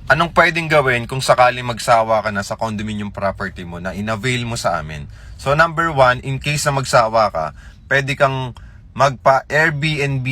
Anong pwedeng gawin kung sakaling magsawa ka na sa condominium property mo na in-avail mo sa amin? So number one, in case na magsawa ka, pwede kang magpa-Airbnb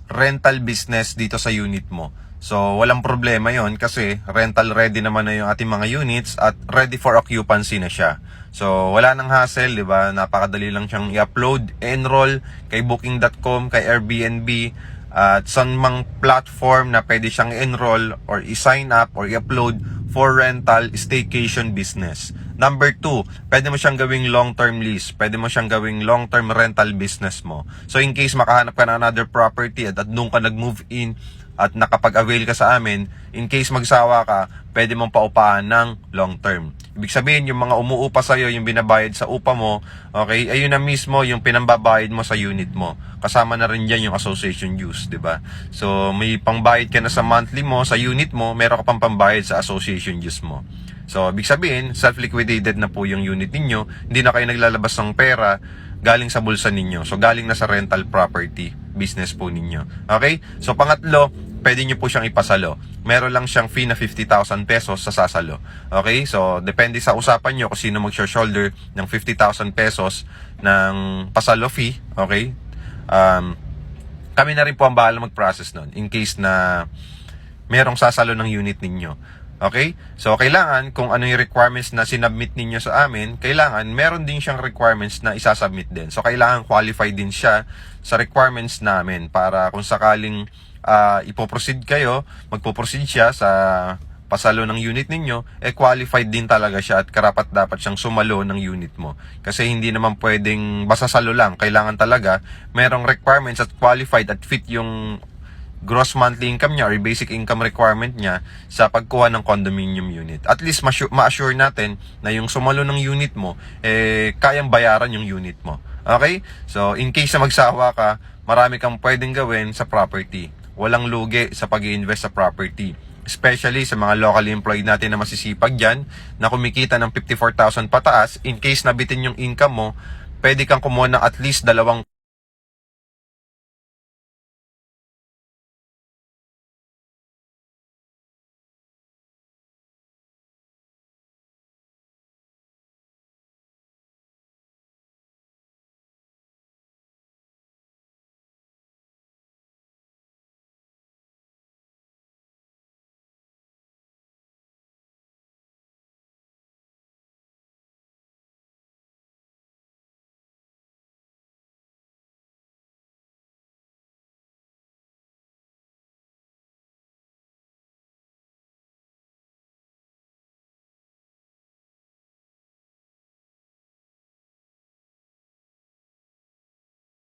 rental business dito sa unit mo. So walang problema yon kasi rental ready naman na yung ating mga units at ready for occupancy na siya. So wala nang hassle, di ba? Napakadali lang siyang i-upload, enroll kay booking.com, kay Airbnb, at saan mang platform na pwede siyang enroll or i-sign up or i-upload for rental staycation business. Number 2, pwede mo siyang gawing long-term lease. Pwede mo siyang gawing long-term rental business mo. So in case makahanap ka ng another property at doon ka nag-move in at nakapag-avail ka sa amin, in case magsawa ka, pwede mong paupahan ng long term. Ibig sabihin, yung mga umuupa sa'yo, yung binabayad sa upa mo, okay, ayun na mismo yung pinambabayad mo sa unit mo. Kasama na rin dyan yung association dues, di ba? So, may pangbayad ka na sa monthly mo, sa unit mo, meron ka pang pambayad sa association dues mo. So, ibig sabihin, self-liquidated na po yung unit ninyo, hindi na kayo naglalabas ng pera galing sa bulsa ninyo. So, galing na sa rental property business po ninyo. Okay? So, pangatlo, pwede nyo po siyang ipasalo. Meron lang siyang fee na 50,000 pesos sa sasalo. Okay? So, depende sa usapan nyo kung sino mag-shoulder ng 50,000 pesos ng pasalo fee. Okay? Kami na rin po ang bahala mag-process nun in case na merong sasalo ng unit ninyo. Okay? So, kailangan, kung ano yung requirements na sinubmit ninyo sa amin, kailangan, meron din siyang requirements na isasubmit din. So, kailangan qualify din siya sa requirements namin para kung sakaling ipoproceed kayo, magpoproceed siya sa pasalo ng unit ninyo, qualified din talaga siya at karapat dapat siyang sumalo ng unit mo. Kasi hindi naman pwedeng basta salo lang. Kailangan talaga, merong requirements at qualified at fit yung gross monthly income niya or basic income requirement niya sa pagkuha ng condominium unit. At least ma-assure natin na yung sumalo ng unit mo, kayang bayaran yung unit mo. Okay? So, in case na magsawa ka, marami kang pwedeng gawin sa property. Walang lugi sa pag-i-invest sa property. Especially sa mga locally employed natin na masisipag dyan, na kumikita ng 54,000 pataas, in case nabitin yung income mo, pwede kang kumuha ng at least 2